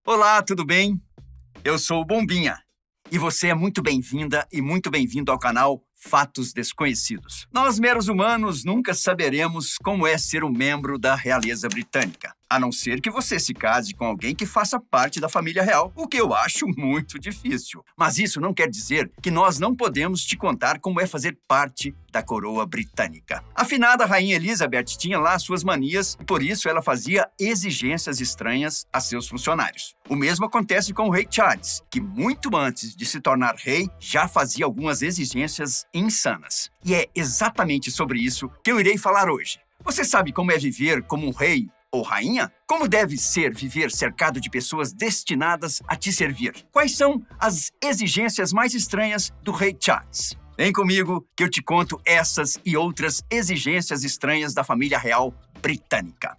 Olá, tudo bem? Eu sou o Bombinha e você é muito bem-vinda e muito bem-vindo ao canal Fatos Desconhecidos. Nós, meros humanos, nunca saberemos como é ser um membro da realeza britânica, a não ser que você se case com alguém que faça parte da família real, o que eu acho muito difícil. Mas isso não quer dizer que nós não podemos te contar como é fazer parte da coroa britânica. A finada Rainha Elizabeth tinha lá suas manias e por isso ela fazia exigências estranhas a seus funcionários. O mesmo acontece com o rei Charles, que muito antes de se tornar rei, já fazia algumas exigências insanas. E é exatamente sobre isso que eu irei falar hoje. Você sabe como é viver como um rei ou rainha? Como deve ser viver cercado de pessoas destinadas a te servir? Quais são as exigências mais estranhas do rei Charles? Vem comigo que eu te conto essas e outras exigências estranhas da família real britânica.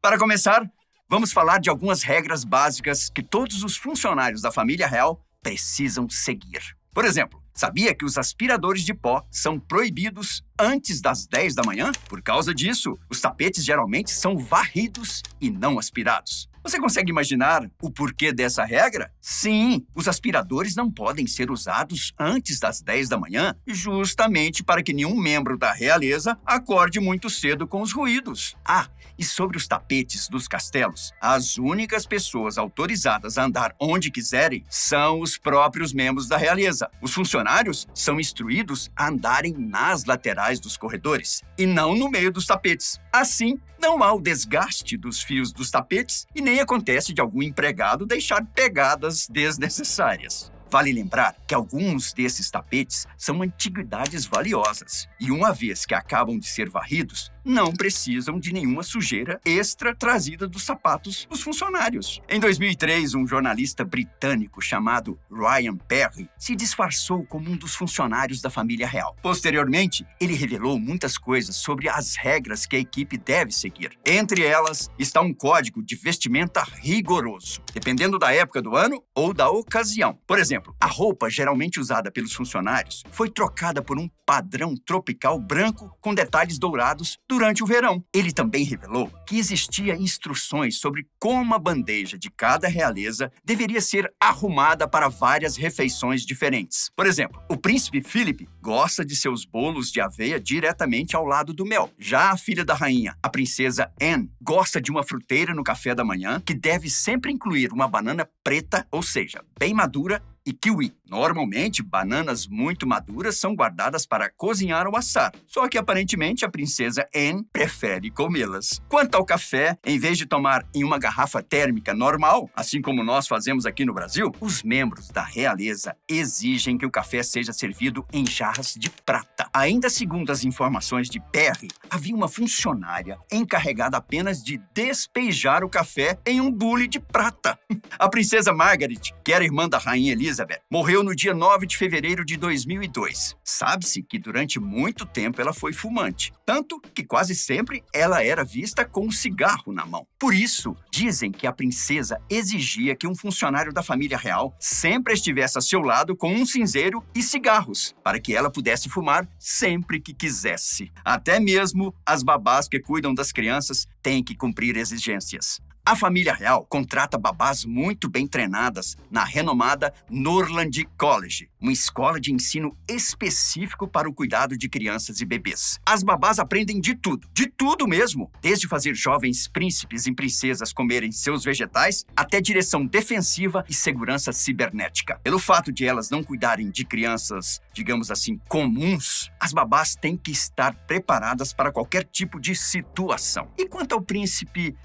Para começar, vamos falar de algumas regras básicas que todos os funcionários da família real precisam seguir. Por exemplo, sabia que os aspiradores de pó são proibidos antes das 10 da manhã? Por causa disso, os tapetes geralmente são varridos e não aspirados. Você consegue imaginar o porquê dessa regra? Sim, os aspiradores não podem ser usados antes das 10 da manhã, justamente para que nenhum membro da realeza acorde muito cedo com os ruídos. Ah, e sobre os tapetes dos castelos, as únicas pessoas autorizadas a andar onde quiserem são os próprios membros da realeza. Os funcionários são instruídos a andarem nas laterais dos corredores e não no meio dos tapetes. Assim, não há o desgaste dos fios dos tapetes e nem acontece de algum empregado deixar pegadas desnecessárias. Vale lembrar que alguns desses tapetes são antiguidades valiosas e, uma vez que acabam de ser varridos, não precisam de nenhuma sujeira extra trazida dos sapatos dos funcionários. Em 2003, um jornalista britânico chamado Ryan Perry se disfarçou como um dos funcionários da família real. Posteriormente, ele revelou muitas coisas sobre as regras que a equipe deve seguir. Entre elas está um código de vestimenta rigoroso, dependendo da época do ano ou da ocasião. Por exemplo, a roupa geralmente usada pelos funcionários foi trocada por um padrão tropical branco com detalhes dourados durante o verão. Ele também revelou que existia instruções sobre como a bandeja de cada realeza deveria ser arrumada para várias refeições diferentes. Por exemplo, o príncipe Philip gosta de seus bolos de aveia diretamente ao lado do mel. Já a filha da rainha, a princesa Anne, gosta de uma fruteira no café da manhã que deve sempre incluir uma banana preta, ou seja, bem madura, e kiwi. Normalmente, bananas muito maduras são guardadas para cozinhar ou assar. Só que, aparentemente, a princesa Anne prefere comê-las. Quanto ao café, em vez de tomar em uma garrafa térmica normal, assim como nós fazemos aqui no Brasil, os membros da realeza exigem que o café seja servido em jarras de prata. Ainda segundo as informações de Perry, havia uma funcionária encarregada apenas de despejar o café em um bule de prata. A princesa Margaret, que era irmã da rainha Elizabeth, morreu no dia 9 de fevereiro de 2002. Sabe-se que durante muito tempo ela foi fumante, tanto que quase sempre ela era vista com um cigarro na mão. Por isso, dizem que a princesa exigia que um funcionário da família real sempre estivesse a seu lado com um cinzeiro e cigarros, para que ela pudesse fumar sempre que quisesse. Até mesmo as babás que cuidam das crianças têm que cumprir exigências. A família real contrata babás muito bem treinadas na renomada Norland College, uma escola de ensino específico para o cuidado de crianças e bebês. As babás aprendem de tudo mesmo, desde fazer jovens príncipes e princesas comerem seus vegetais até direção defensiva e segurança cibernética. Pelo fato de elas não cuidarem de crianças, digamos assim, comuns, as babás têm que estar preparadas para qualquer tipo de situação. E quanto ao príncipe...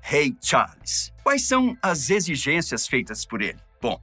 Rei Charles. Quais são as exigências feitas por ele? Bom,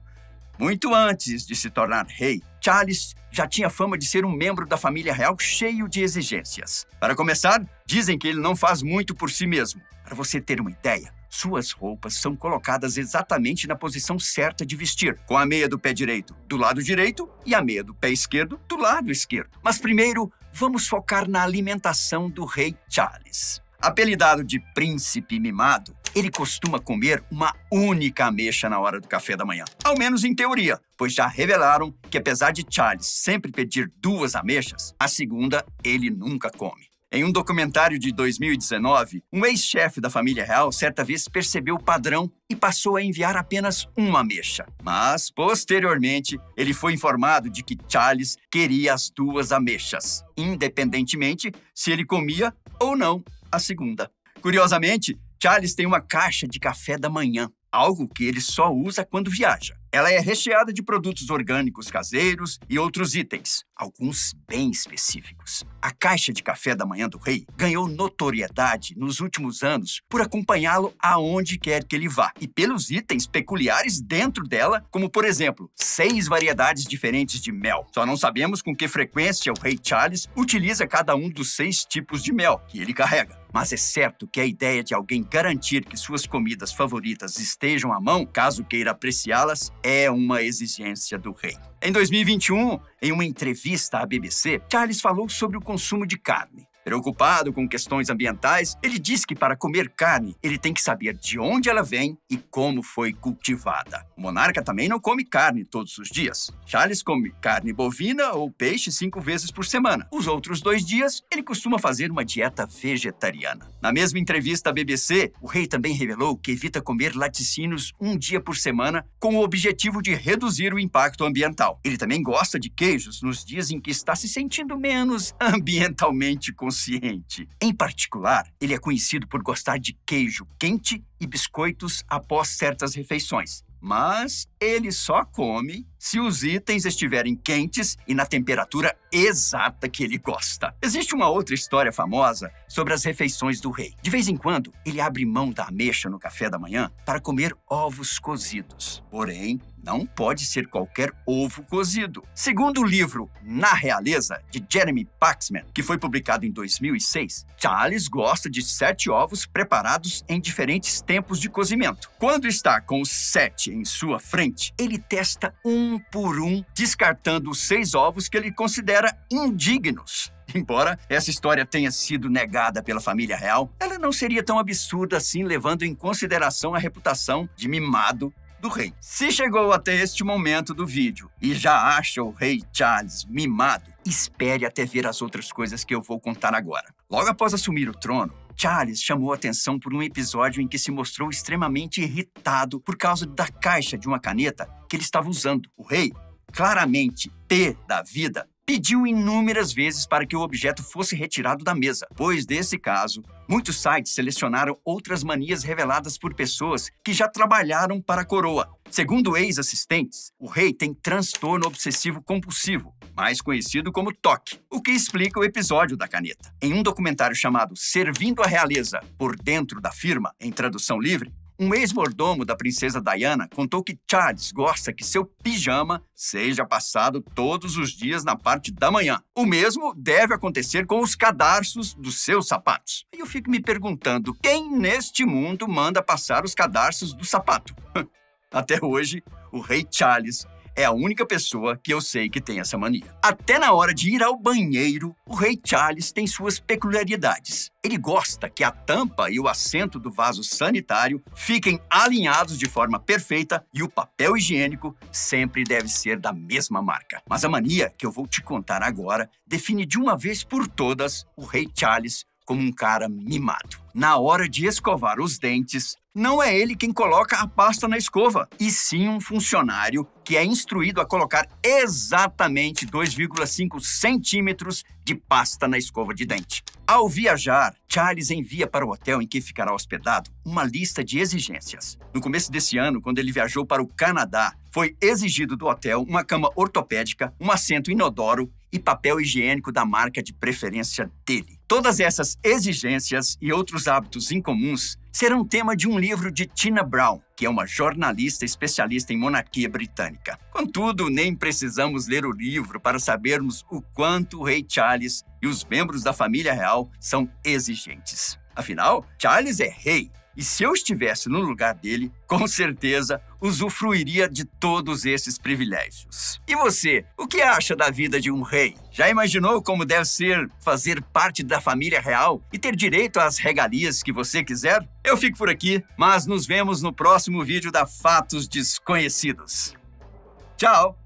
muito antes de se tornar rei, Charles já tinha fama de ser um membro da família real cheio de exigências. Para começar, dizem que ele não faz muito por si mesmo. Para você ter uma ideia, suas roupas são colocadas exatamente na posição certa de vestir, com a meia do pé direito do lado direito e a meia do pé esquerdo do lado esquerdo. Mas primeiro, vamos focar na alimentação do rei Charles. Apelidado de Príncipe Mimado, Ele costuma comer uma única ameixa na hora do café da manhã. Ao menos em teoria, pois já revelaram que apesar de Charles sempre pedir 2 ameixas, a segunda ele nunca come. Em um documentário de 2019, um ex-chefe da família real certa vez percebeu o padrão e passou a enviar apenas uma ameixa. Mas, posteriormente, ele foi informado de que Charles queria as 2 ameixas, independentemente se ele comia ou não a segunda. Curiosamente, Charles tem uma caixa de café da manhã, algo que ele só usa quando viaja. Ela é recheada de produtos orgânicos caseiros e outros itens, alguns bem específicos. A caixa de café da manhã do rei ganhou notoriedade nos últimos anos por acompanhá-lo aonde quer que ele vá e pelos itens peculiares dentro dela, como, por exemplo, 6 variedades diferentes de mel. Só não sabemos com que frequência o rei Charles utiliza cada um dos 6 tipos de mel que ele carrega. Mas é certo que a ideia de alguém garantir que suas comidas favoritas estejam à mão, caso queira apreciá-las, é uma exigência do rei. Em 2021, em uma entrevista à BBC, Charles falou sobre o consumo de carne. Preocupado com questões ambientais, ele diz que para comer carne, ele tem que saber de onde ela vem e como foi cultivada. O monarca também não come carne todos os dias. Charles come carne bovina ou peixe 5 vezes por semana. Os outros 2 dias, ele costuma fazer uma dieta vegetariana. Na mesma entrevista à BBC, o rei também revelou que evita comer laticínios 1 dia por semana com o objetivo de reduzir o impacto ambiental. Ele também gosta de queijos nos dias em que está se sentindo menos ambientalmente consciente. Em particular, ele é conhecido por gostar de queijo quente e biscoitos após certas refeições. Mas ele só come se os itens estiverem quentes e na temperatura exata que ele gosta. Existe uma outra história famosa sobre as refeições do rei. De vez em quando, ele abre mão da ameixa no café da manhã para comer ovos cozidos. Porém, não pode ser qualquer ovo cozido. Segundo o livro Na Realeza, de Jeremy Paxman, que foi publicado em 2006, Charles gosta de 7 ovos preparados em diferentes tempos de cozimento. Quando está com os 7 em sua frente, ele testa um por um, descartando os 6 ovos que ele considera indignos. Embora essa história tenha sido negada pela família real, ela não seria tão absurda assim, levando em consideração a reputação de mimado do rei. Se chegou até este momento do vídeo e já acha o rei Charles mimado, espere até ver as outras coisas que eu vou contar agora. Logo após assumir o trono, Charles chamou a atenção por um episódio em que se mostrou extremamente irritado por causa da caixa de uma caneta que ele estava usando. O rei, claramente pé da vida, pediu inúmeras vezes para que o objeto fosse retirado da mesa. Depois desse caso, muitos sites selecionaram outras manias reveladas por pessoas que já trabalharam para a coroa. Segundo ex-assistentes, o rei tem transtorno obsessivo-compulsivo, mais conhecido como TOC, o que explica o episódio da caneta. Em um documentário chamado Servindo a Realeza por Dentro da Firma, em tradução livre, um ex-mordomo da princesa Diana contou que Charles gosta que seu pijama seja passado todos os dias na parte da manhã. O mesmo deve acontecer com os cadarços dos seus sapatos. E eu fico me perguntando, quem neste mundo manda passar os cadarços do sapato? Até hoje, o rei Charles é a única pessoa que eu sei que tem essa mania. Até na hora de ir ao banheiro, o rei Charles tem suas peculiaridades. Ele gosta que a tampa e o assento do vaso sanitário fiquem alinhados de forma perfeita e o papel higiênico sempre deve ser da mesma marca. Mas a mania que eu vou te contar agora define de uma vez por todas o rei Charles como um cara mimado. Na hora de escovar os dentes, não é ele quem coloca a pasta na escova, e sim um funcionário que é instruído a colocar exatamente 2,5 centímetros de pasta na escova de dente. Ao viajar, Charles envia para o hotel em que ficará hospedado uma lista de exigências. No começo desse ano, quando ele viajou para o Canadá, foi exigido do hotel uma cama ortopédica, um assento inodoro e papel higiênico da marca de preferência dele. Todas essas exigências e outros hábitos incomuns serão tema de um livro de Tina Brown, que é uma jornalista especialista em monarquia britânica. Contudo, nem precisamos ler o livro para sabermos o quanto o rei Charles e os membros da família real são exigentes. Afinal, Charles é rei E se eu estivesse no lugar dele, com certeza usufruiria de todos esses privilégios. E você, o que acha da vida de um rei? Já imaginou como deve ser fazer parte da família real e ter direito às regalias que você quiser? Eu fico por aqui, mas nos vemos no próximo vídeo da Fatos Desconhecidos. Tchau!